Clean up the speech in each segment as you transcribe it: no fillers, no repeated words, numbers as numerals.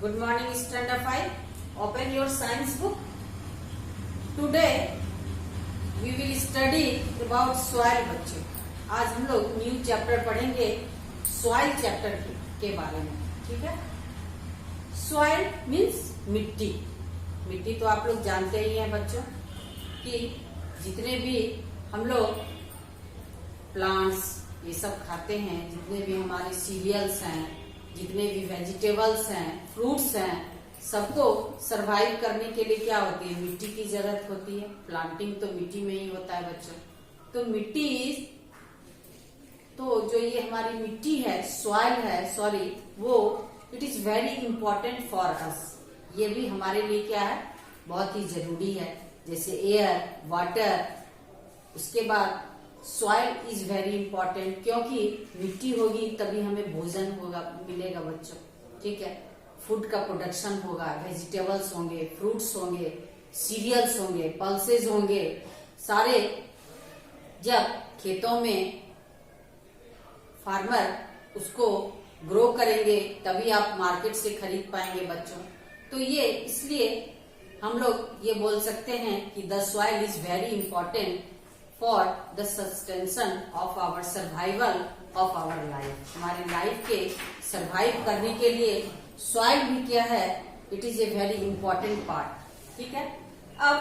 Good morning, Standard 5. Open your science book. Today we will study about soil बच्चों. आज हम लोग new chapter पढ़ेंगे सॉइल चैप्टर के बारे में. ठीक है. सॉइल मीन्स मिट्टी. मिट्टी तो आप लोग जानते ही हैं बच्चों कि जितने भी हम लोग प्लांट्स ये सब खाते हैं, जितने भी हमारे सीरियल्स हैं, जितने भी वेजिटेबल्स हैं, फ्रूट्स हैं, सबको सरवाइव करने के लिए क्या होती है? मिट्टी की जरूरत होती है. प्लांटिंग तो मिट्टी में ही होता है बच्चों. तो मिट्टी तो जो ये हमारी मिट्टी है, सॉइल है, सॉरी, वो it is very important for अस. ये भी हमारे लिए क्या है? बहुत ही जरूरी है. जैसे एयर, वाटर, उसके बाद सॉइल इज वेरी इंपॉर्टेंट, क्योंकि मिट्टी होगी तभी हमें भोजन होगा मिलेगा बच्चों. ठीक है. फूड का प्रोडक्शन होगा, वेजिटेबल्स होंगे, फ्रूट्स होंगे, सीरियल्स होंगे, पल्सेस होंगे. सारे जब खेतों में फार्मर उसको ग्रो करेंगे तभी आप मार्केट से खरीद पाएंगे बच्चों. तो ये इसलिए हम लोग ये बोल सकते हैं कि the soil is very important for the sustenance of our survival of our life. हमारे लाइफ के सर्वाइव करने के लिए सॉइल भी क्या है? It is a very important part. ठीक है. अब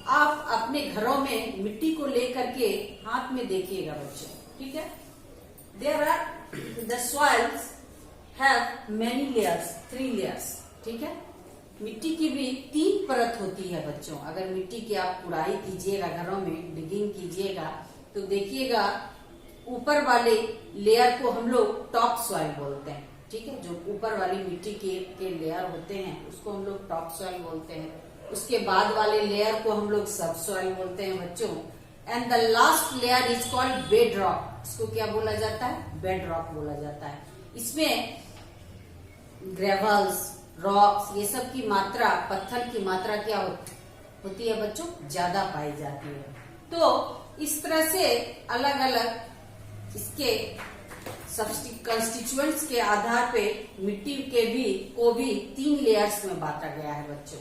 आप अपने घरों में मिट्टी को लेकर के हाथ में देखिएगा बच्चों. ठीक है. There are the soils have many layers, 3 layers. ठीक है. मिट्टी की भी 3 परत होती है बच्चों. अगर मिट्टी की आप कुड़ाई कीजिएगा, घरों में डिगिंग कीजिएगा, तो देखिएगा ऊपर वाले लेयर को हम लोग टॉप सॉइल बोलते हैं. ठीक है. जो ऊपर वाली मिट्टी के लेयर होते हैं उसको हम लोग टॉप सॉइल बोलते हैं. उसके बाद वाले लेयर को हम लोग सब सॉइल बोलते हैं बच्चों. And the last layer is called bed rock. इसको क्या बोला जाता है? बेड रॉक बोला जाता है. इसमें ग्रेवल्स, रॉक्स, ये सब की मात्रा, पत्थर की मात्रा क्या होती है बच्चों? ज्यादा पाई जाती है. तो इस तरह से अलग अलग इसके कंस्टिट्यूएंट्स के आधार पे मिट्टी को भी 3 लेयर्स में बांटा गया है बच्चों.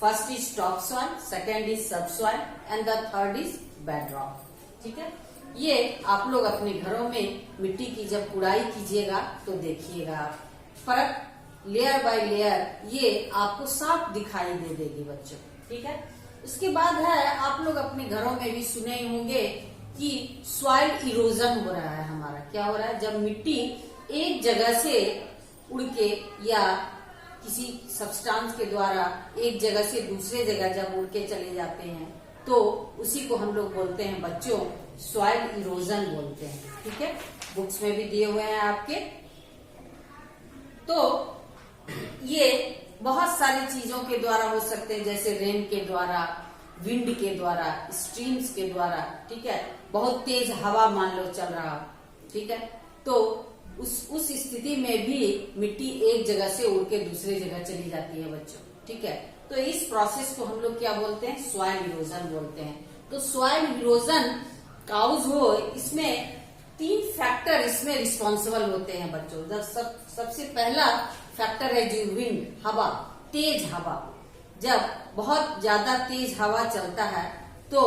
First is topsoil, second is subsoil and the third is bedrock. ठीक है. ये आप लोग अपने घरों में मिट्टी की जब कुड़ाई कीजिएगा तो देखिएगा फर्क, लेयर बाय लेयर ये आपको साफ दिखाई दे देगी बच्चों. ठीक है. उसके बाद है, आप लोग अपने घरों में भी सुने होंगे कि सॉइल इरोजन हो रहा है. हमारा क्या हो रहा है? जब मिट्टी एक जगह से उड़ के या किसी सब्सटेंस के द्वारा एक जगह से दूसरे जगह जब उड़ के चले जाते हैं तो उसी को हम लोग बोलते हैं बच्चों सॉइल इरोजन बोलते हैं. ठीक है. बुक्स में भी दिए हुए हैं आपके. तो ये बहुत सारी चीजों के द्वारा हो सकते हैं, जैसे रेन के द्वारा, विंड के द्वारा, स्ट्रीम्स के द्वारा. ठीक है. बहुत तेज हवा मान लो चल रहा. ठीक है. तो उस स्थिति में भी मिट्टी एक जगह से उड़ के दूसरे जगह चली जाती है बच्चों. ठीक है. तो इस प्रोसेस को हम लोग क्या बोलते हैं? सॉइल इरोजन बोलते हैं. तो सॉइल इरोजन काउज हो, इसमें 3 फैक्टर इसमें रिस्पॉन्सिबल होते हैं बच्चों. सबसे पहला फैक्टर है जो विंड, हवा, तेज हवा. जब बहुत ज्यादा तेज हवा चलता है तो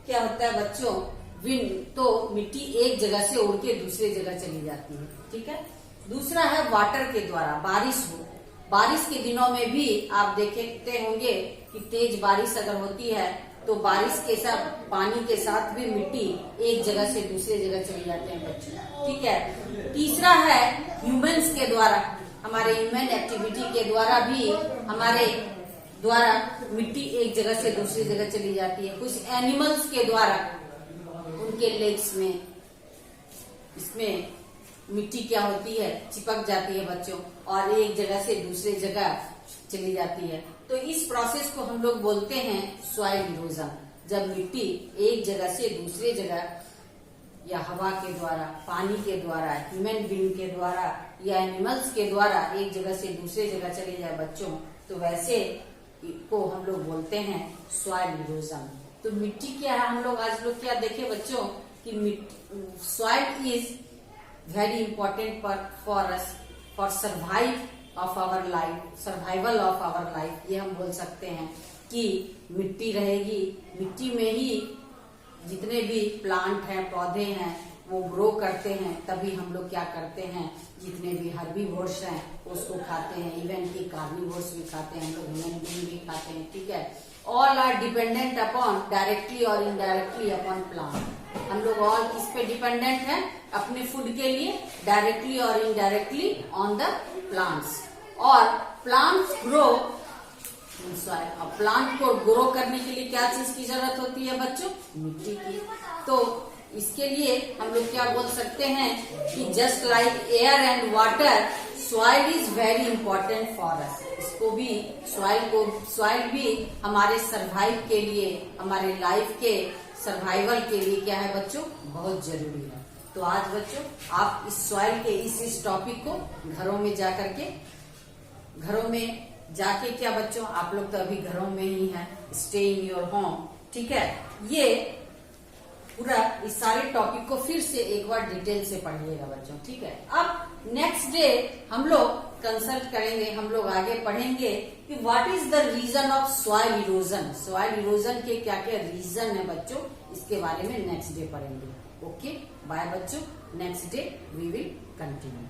क्या होता है बच्चों? विंड, तो मिट्टी एक जगह से उड़ के दूसरी जगह चली जाती है. ठीक है. दूसरा है वाटर के द्वारा, बारिश हो. बारिश के दिनों में भी आप देखते होंगे कि तेज बारिश अगर होती है तो बारिश के साथ, पानी के साथ भी मिट्टी एक जगह से दूसरी जगह चली जाते हैं बच्चों. ठीक है. तीसरा है ह्यूमंस के द्वारा, हमारे ह्यूमन एक्टिविटी के द्वारा भी हमारे द्वारा मिट्टी एक जगह से दूसरी जगह चली जाती है. कुछ एनिमल्स के द्वारा उनके लेग्स में इसमें मिट्टी क्या होती है? चिपक जाती है बच्चों और एक जगह से दूसरी जगह चली जाती है. तो इस प्रोसेस को हम लोग बोलते हैं सॉइल इरोजन. जब मिट्टी एक जगह से दूसरी जगह या हवा के द्वारा, पानी के द्वारा, ह्यूमन बीइंग के द्वारा या एनिमल्स के द्वारा एक जगह से दूसरी जगह चले जाए बच्चों, तो वैसे को हम लोग बोलते हैं सॉइल इरोजन. तो मिट्टी क्या है? हम लोग आज लोग क्या देखे बच्चों कि soil is very important for us for survive of our life, survival of our life, ये हम बोल सकते हैं कि मिट्टी रहेगी, मिट्टी में ही जितने भी प्लांट हैं, पौधे हैं, वो ग्रो करते हैं, तभी हम लोग क्या करते हैं, जितने भी हर्बीवोर्स हैं उसको खाते हैं, इवन की कार्निवोर्स भी खाते हैं, हम लोग ह्यूमन बीइंग भी खाते हैं, ठीक है। All are dependent upon directly और इनडायरेक्टली अपॉन प्लांट। हम लोग ऑल किस पे डिपेंडेंट हैं अपने फूड के लिए, डायरेक्टली और इनडायरेक्टली ऑन द प्लांट्स। और प्लांट्स ग्रो, प्लांट को ग्रो करने के लिए क्या चीज की जरूरत होती है बच्चों, मिट्टी की। तो इसके लिए हम लोग क्या बोल सकते हैं कि just like air and water, soil is very important for अस। इसको भी, सॉइल भी हमारे सर्वाइव के लिए, हमारे लाइफ के सर्वाइवल के लिए क्या है बच्चों, बहुत जरूरी है। तो आज बच्चों आप इस सॉइल के इस टॉपिक को घरों में जाके क्या बच्चों, आप लोग तो अभी घरों में ही हैं, स्टे इन योर होम, ठीक है। ये पूरा इस सारे टॉपिक को फिर से एक बार डिटेल से पढ़िएगा बच्चों, ठीक है। अब नेक्स्ट डे हम लोग कंसल्ट करेंगे, हम लोग आगे पढ़ेंगे कि what is the reason of soil erosion. Soil erosion के क्या क्या रीजन है बच्चों, इसके बारे में नेक्स्ट डे पढ़ेंगे। ओके, बाय बच्चों, next day we will continue.